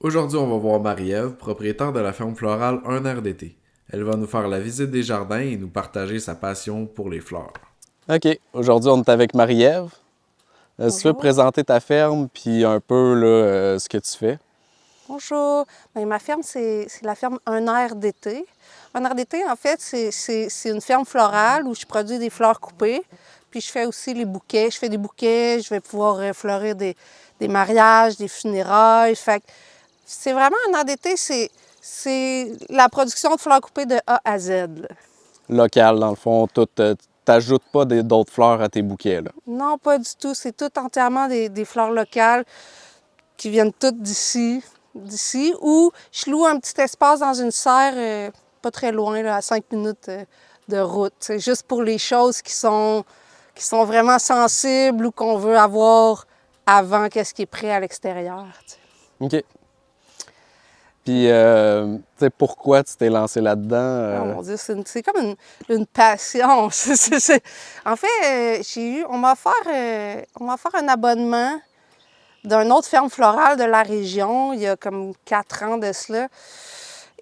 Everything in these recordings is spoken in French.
Aujourd'hui, on va voir Marie-Ève, propriétaire de la ferme florale Un air d'été. Elle va nous faire la visite des jardins et nous partager sa passion pour les fleurs. OK. Aujourd'hui, on est avec Marie-Ève. Si tu veux Bonjour. présenter ta ferme puis un peu là, ce que tu fais. Bonjour. Bien, ma ferme, c'est la ferme Un air d'été. Un air d'été, en fait, c'est une ferme florale où je produis des fleurs coupées. Puis je fais aussi les bouquets. Je fais des bouquets, je vais pouvoir fleurir des mariages, des funérailles. Fait que c'est vraiment un air d'été, c'est la production de fleurs coupées de A à Z, là. Local, dans le fond, tout. T'ajoutes pas d'autres fleurs à tes bouquets, là. Non, pas du tout. C'est tout entièrement des fleurs locales qui viennent toutes d'ici, ou je loue un petit espace dans une serre pas très loin, là, à 5 minutes de route. C'est juste pour les choses qui sont vraiment sensibles ou qu'on veut avoir avant qu'est-ce qui est prêt à l'extérieur. OK. Puis, tu sais, pourquoi tu t'es lancé là-dedans? Oh mon Dieu, c'est comme une passion. En fait, on m'a offert un abonnement d'une autre ferme florale de la région il y a comme 4 ans de cela.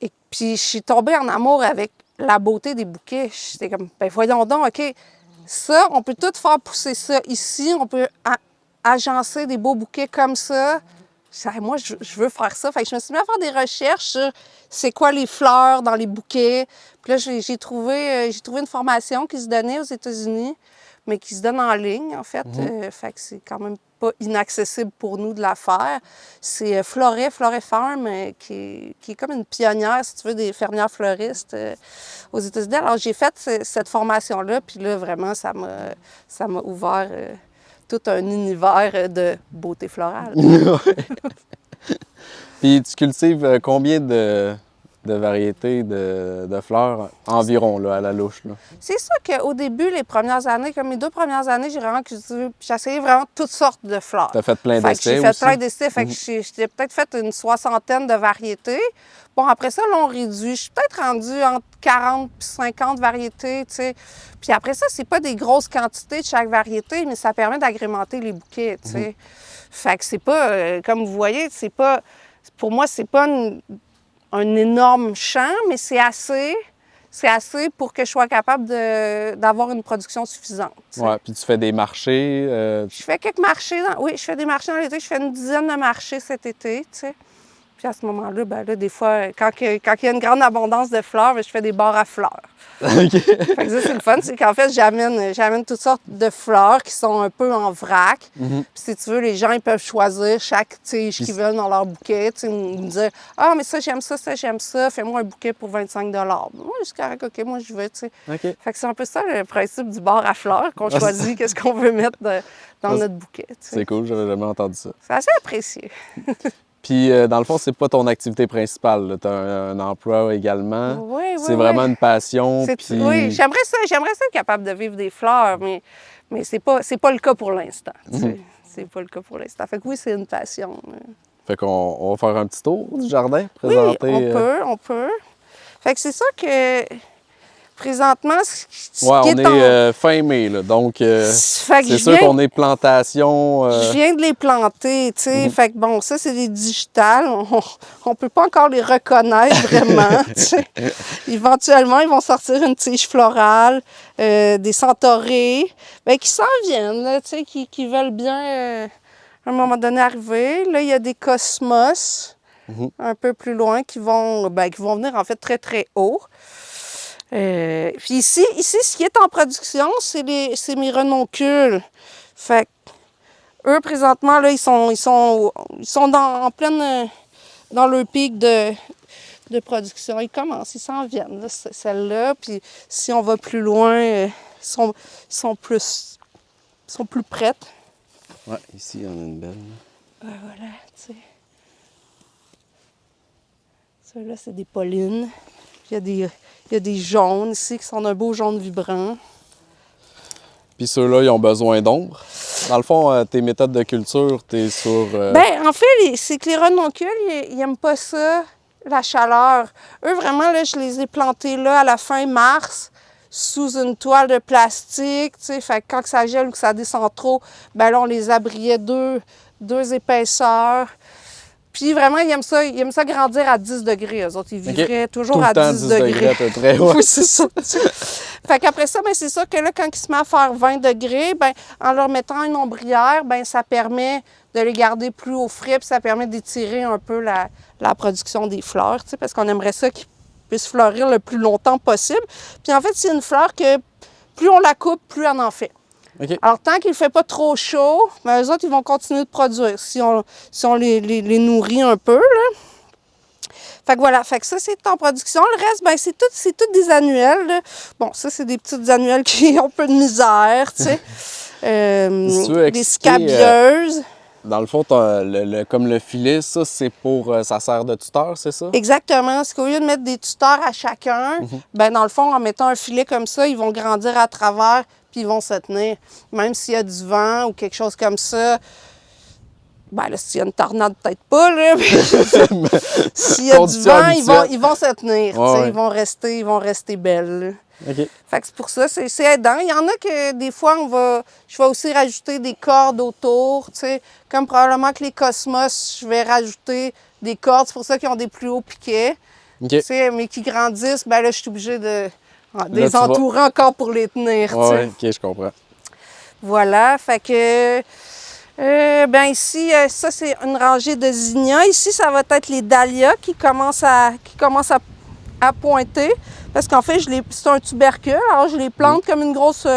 Et puis, je suis tombée en amour avec la beauté des bouquets. J'étais comme, ben voyons donc, OK, ça, on peut tout faire pousser ça ici. On peut agencer des beaux bouquets comme ça. Moi, je veux faire ça. Fait que je me suis mis à faire des recherches sur c'est quoi les fleurs dans les bouquets. Puis là, j'ai trouvé une formation qui se donnait aux États-Unis, mais qui se donne en ligne, en fait. Fait que c'est quand même pas inaccessible pour nous de la faire. C'est Floret Farm, qui est comme une pionnière, si tu veux, des fermières fleuristes aux États-Unis. Alors, j'ai fait cette formation-là, puis là, vraiment, ça m'a ouvert tout un univers de beauté florale. Puis, tu cultives combien de variétés de fleurs environ, là, à la louche, là? C'est sûr qu'au début, les premières années, comme mes 2 premières années, j'ai essayé vraiment toutes sortes de fleurs. T'as fait plein Fait que d'essais j'ai fait aussi? plein d'essais. Fait que j'ai peut-être fait une 60aine de variétés. Bon, après ça, là, on réduit. Je suis peut-être rendue entre 40 et 50 variétés, tu sais. Puis après ça, c'est pas des grosses quantités de chaque variété, mais ça permet d'agrémenter les bouquets, tu sais. Fait que c'est pas, comme vous voyez, c'est pas... Pour moi, c'est pas un énorme champ, mais c'est assez pour que je sois capable d'avoir une production suffisante. T'sais. Ouais, puis tu fais des marchés. Je fais quelques marchés. Oui, je fais des marchés dans l'été. Je fais une dizaine de marchés cet été, tu sais. Puis à ce moment-là, ben là, des fois, quand il y a une grande abondance de fleurs, ben, je fais des bars à fleurs. OK. Fait que ça, c'est le fun, c'est qu'en fait, j'amène toutes sortes de fleurs qui sont un peu en vrac. Puis si tu veux, les gens, ils peuvent choisir chaque tige qu'ils veulent dans leur bouquet. Tu sais, me dire « Ah, mais ça, j'aime ça, fais-moi un bouquet pour 25 » Moi, je suis correct, OK, moi, je veux, tu sais. OK. Fait que c'est un peu ça, le principe du bar à fleurs, qu'on choisit qu'est-ce qu'on veut mettre dans notre bouquet. Tu sais. C'est cool, j'avais jamais entendu ça. C'est assez apprécié. Puis, dans le fond, c'est pas ton activité principale. Tu as un emploi également. Oui, C'est vraiment une passion. Puis... Oui, j'aimerais ça être capable de vivre des fleurs, mais c'est pas le cas pour l'instant. Tu sais. C'est pas le cas pour l'instant. Fait que oui, c'est une passion. Fait qu'on va faire un petit tour du jardin, Oui, présenter. on peut. Fait que c'est ça que présentement, ce Ouais, qui on est est fin mai, là. Donc, Fait que c'est sûr qu'on est plantation. Je viens de les planter, tu sais. Fait que bon, ça, c'est des digitales. On peut pas encore les reconnaître vraiment, tu sais. Éventuellement, ils vont sortir une tige florale, des centaurées, bien, qui s'en viennent, là, tu sais, qui veulent bien, à un moment donné, arriver. Là, il y a des cosmos, un peu plus loin, qui vont venir, en fait, très, très haut. Puis ici, ce qui est en production, c'est mes renoncules. Fait que eux, présentement, là, ils sont en pleine dans leur pic de production. Ils commencent, ils s'en viennent, là, celle-là. Puis si on va plus loin, ils sont plus prêtes. Ouais, ici, il y en a une belle. Voilà, tu sais. Ceux-là, c'est des Paulines. Il y a des jaunes ici qui sont d'un beau jaune vibrant. Puis ceux-là, ils ont besoin d'ombre. Dans le fond, tes méthodes de culture, tu es sur... Bien, en fait, c'est que les renoncules, ils n'aiment pas ça, la chaleur. Eux, vraiment, là, je les ai plantés là à la fin mars, sous une toile de plastique, tu sais. Fait que quand ça gèle ou que ça descend trop, ben là, on les abriait deux épaisseurs. Puis vraiment, ils aiment ça grandir à 10 degrés. Eux autres, ils vivraient toujours Tout à le temps 10 degrés. à peu près, ouais. Oui, c'est ça. Fait qu'après ça, ben, c'est sûr que là, quand ils se mettent à faire 20 degrés, ben, en leur mettant une ombrière, ben, ça permet de les garder plus au frais, puis ça permet d'étirer un peu la production des fleurs, tu sais, parce qu'on aimerait ça qu'ils puissent fleurir le plus longtemps possible. Puis en fait, c'est une fleur que plus on la coupe, plus on en fait. OK. Alors, tant qu'il ne fait pas trop chaud, ben, eux autres, ils vont continuer de produire si on les nourrit un peu, là. Fait que voilà, fait que ça, c'est en production. Le reste, ben c'est tout des annuelles, là. Bon, ça, c'est des petites annuelles qui ont un peu de misère, tu sais. Si tu veux Des expliquer, scabieuses. Dans le fond, comme le filet, ça, c'est pour... ça sert de tuteur, c'est ça? Exactement. C'est qu'au lieu de mettre des tuteurs à chacun, ben dans le fond, en mettant un filet comme ça, ils vont grandir à travers, puis ils vont se tenir. Même s'il y a du vent ou quelque chose comme ça, ben là, s'il y a une tornade, peut-être pas, là, mais s'il y a du vent, ils vont se tenir, tu sais, ils vont rester belles, là. OK. Fait que c'est pour ça, c'est aidant. Il y en a que des fois, je vais aussi rajouter des cordes autour, tu sais, comme probablement que les cosmos, je vais rajouter des cordes, c'est pour ça qu'ils ont des plus hauts piquets, OK. tu sais, mais qui grandissent, ben là, je suis obligée de les entourer encore pour les tenir, tu sais. Ouais, OK, je comprends. Voilà, fait que... ben ici, ça c'est une rangée de zinnias. Ici, ça va être les dahlias qui commencent à pointer. Parce qu'en fait, c'est un tubercule, alors je les plante comme une grosse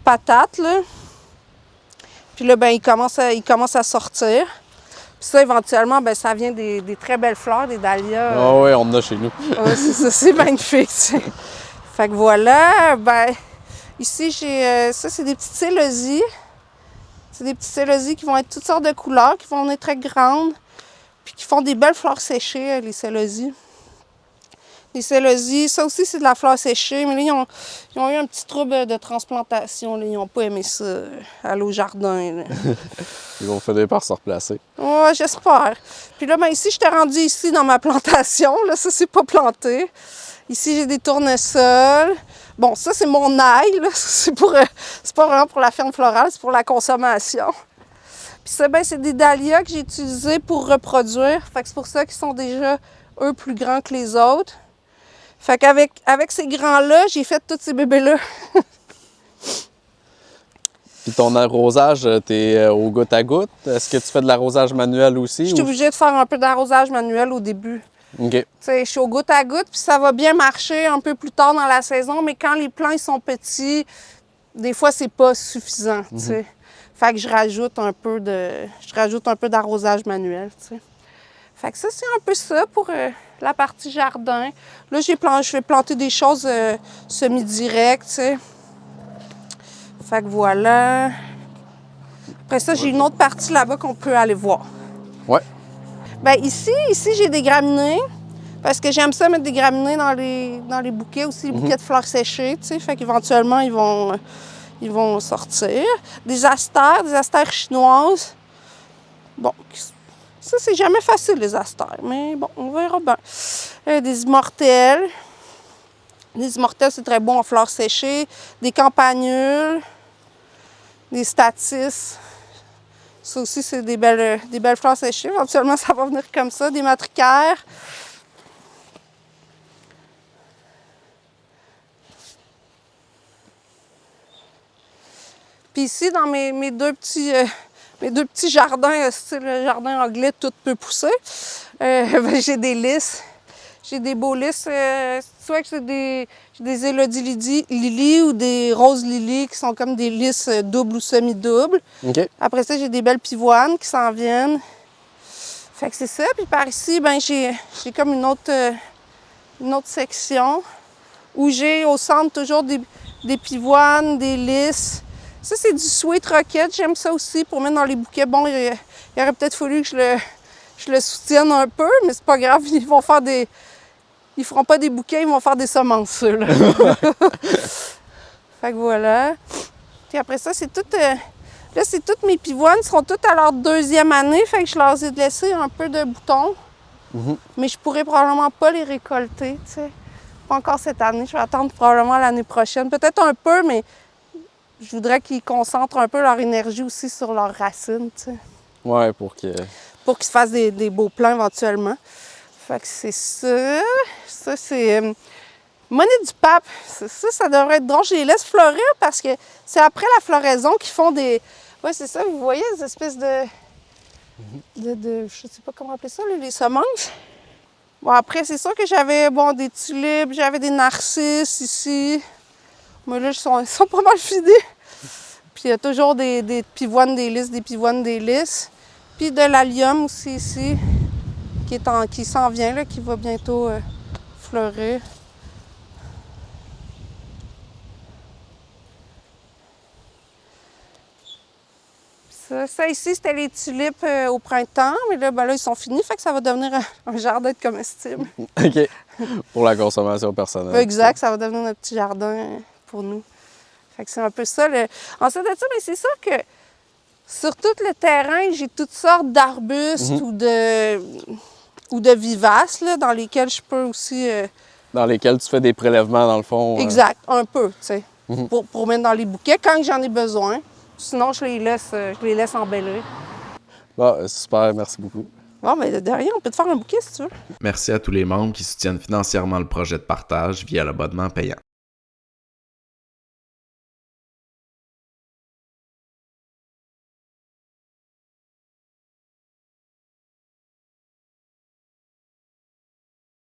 patate, là. Puis là, ben, ils commencent à sortir. Puis ça, éventuellement, ben, ça vient des très belles fleurs, des dahlias. Ah oui, on en a chez nous. Ouais, c'est ça, c'est magnifique, t'sais. Fait que voilà, ben, ici, j'ai ça, c'est des petites célosies. C'est des petites célosies qui vont être toutes sortes de couleurs, qui vont être très grandes, puis qui font des belles fleurs séchées, les célosies. Les célosies, ça aussi, c'est de la fleur séchée, mais là, ils ont eu un petit trouble de transplantation. Là. Ils n'ont pas aimé ça, aller au jardin. Là. Ils vont finir par se replacer. Ouais, j'espère. Puis là, ben, ici, je t'ai rendu ici dans ma plantation. Là, ça, c'est pas planté. Ici, j'ai des tournesols. Bon, ça, c'est mon ail. Là. C'est pas vraiment pour la ferme florale, c'est pour la consommation. Puis ça, ben, c'est des dahlias que j'ai utilisés pour reproduire. Fait que c'est pour ça qu'ils sont déjà, eux, plus grands que les autres. Fait qu'avec ces grands-là, j'ai fait tous ces bébés-là. Puis ton arrosage, t'es au goutte à goutte. Est-ce que tu fais de l'arrosage manuel aussi? Je suis obligée de faire un peu d'arrosage manuel au début. OK. T'sais, je suis au goutte à goutte, puis ça va bien marcher un peu plus tard dans la saison, mais quand les plants ils sont petits, des fois, c'est pas suffisant. T'sais. Fait que je rajoute un peu d'arrosage manuel. T'sais. Fait que ça, c'est un peu ça pour la partie jardin. Là, je vais planter des choses semi-directes, tu sais. Fait que voilà. Après ça, j'ai une autre partie là-bas qu'on peut aller voir. Ouais. Bien, ici j'ai des graminées. Parce que j'aime ça mettre des graminées dans les bouquets, aussi les bouquets de fleurs séchées, tu sais. Fait qu'éventuellement, ils vont sortir. Des astères chinoises. Bon, ça, c'est jamais facile, les astères, mais bon, on verra bien. Des immortelles. Les immortelles, c'est très bon en fleurs séchées. Des campanules. Des statices. Ça aussi, c'est des belles fleurs séchées. Éventuellement, ça va venir comme ça. Des matricaires. Puis ici, dans mes deux petits jardins, style jardin anglais, tout peut pousser. Ben, j'ai des lys. J'ai des beaux lys. Soit que j'ai des élodie lily ou des roses lily qui sont comme des lys doubles ou semi-doubles. OK. Après ça, j'ai des belles pivoines qui s'en viennent. Fait que c'est ça. Puis par ici, ben j'ai comme une autre section où j'ai au centre toujours des pivoines, des lys. Ça, c'est du sweet rocket. J'aime ça aussi pour mettre dans les bouquets. Bon, il aurait peut-être fallu que je le soutienne un peu, mais c'est pas grave. Ils feront pas des bouquets, ils vont faire des semences, ceux-là. Fait que voilà. Puis après ça, c'est tout... là, c'est toutes mes pivoines. Ils seront toutes à leur deuxième année. Fait que je leur ai laissé un peu de boutons. Mais je pourrais probablement pas les récolter, tu sais. Pas encore cette année. Je vais attendre probablement l'année prochaine. Peut-être un peu, mais... Je voudrais qu'ils concentrent un peu leur énergie aussi sur leurs racines, tu sais. Ouais, pour que pour qu'ils se fassent des beaux plants éventuellement. Fait que c'est ça. Ça, c'est monnaie du pape. Ça devrait être drôle. Je les laisse fleurir parce que c'est après la floraison qu'ils font des... Ouais, c'est ça, vous voyez, des espèces de je sais pas comment appeler ça, là, les semences. Bon, après, c'est sûr que j'avais, des tulipes, j'avais des narcisses ici. Mais là, ils sont pas mal fidés. Puis il y a toujours des pivoines des lys. Puis de l'allium aussi ici, qui s'en vient, là, qui va bientôt fleurir. Ça ici, c'était les tulipes au printemps, mais là, ils sont finis, fait que ça va devenir un jardin de comestibles. OK. Pour la consommation personnelle. Exact, ça va devenir notre petit jardin pour nous. Fait que c'est un peu ça. Ensuite de ça, mais c'est sûr que sur tout le terrain, j'ai toutes sortes d'arbustes ou de vivaces là, dans lesquels je peux aussi... Dans lesquels tu fais des prélèvements, dans le fond. Exact, un peu, tu sais, pour mettre dans les bouquets quand j'en ai besoin. Sinon, je les laisse embellir. Bon, super, merci beaucoup. Bon, mais de rien, on peut te faire un bouquet si tu veux. Merci à tous les membres qui soutiennent financièrement le projet de partage via l'abonnement payant.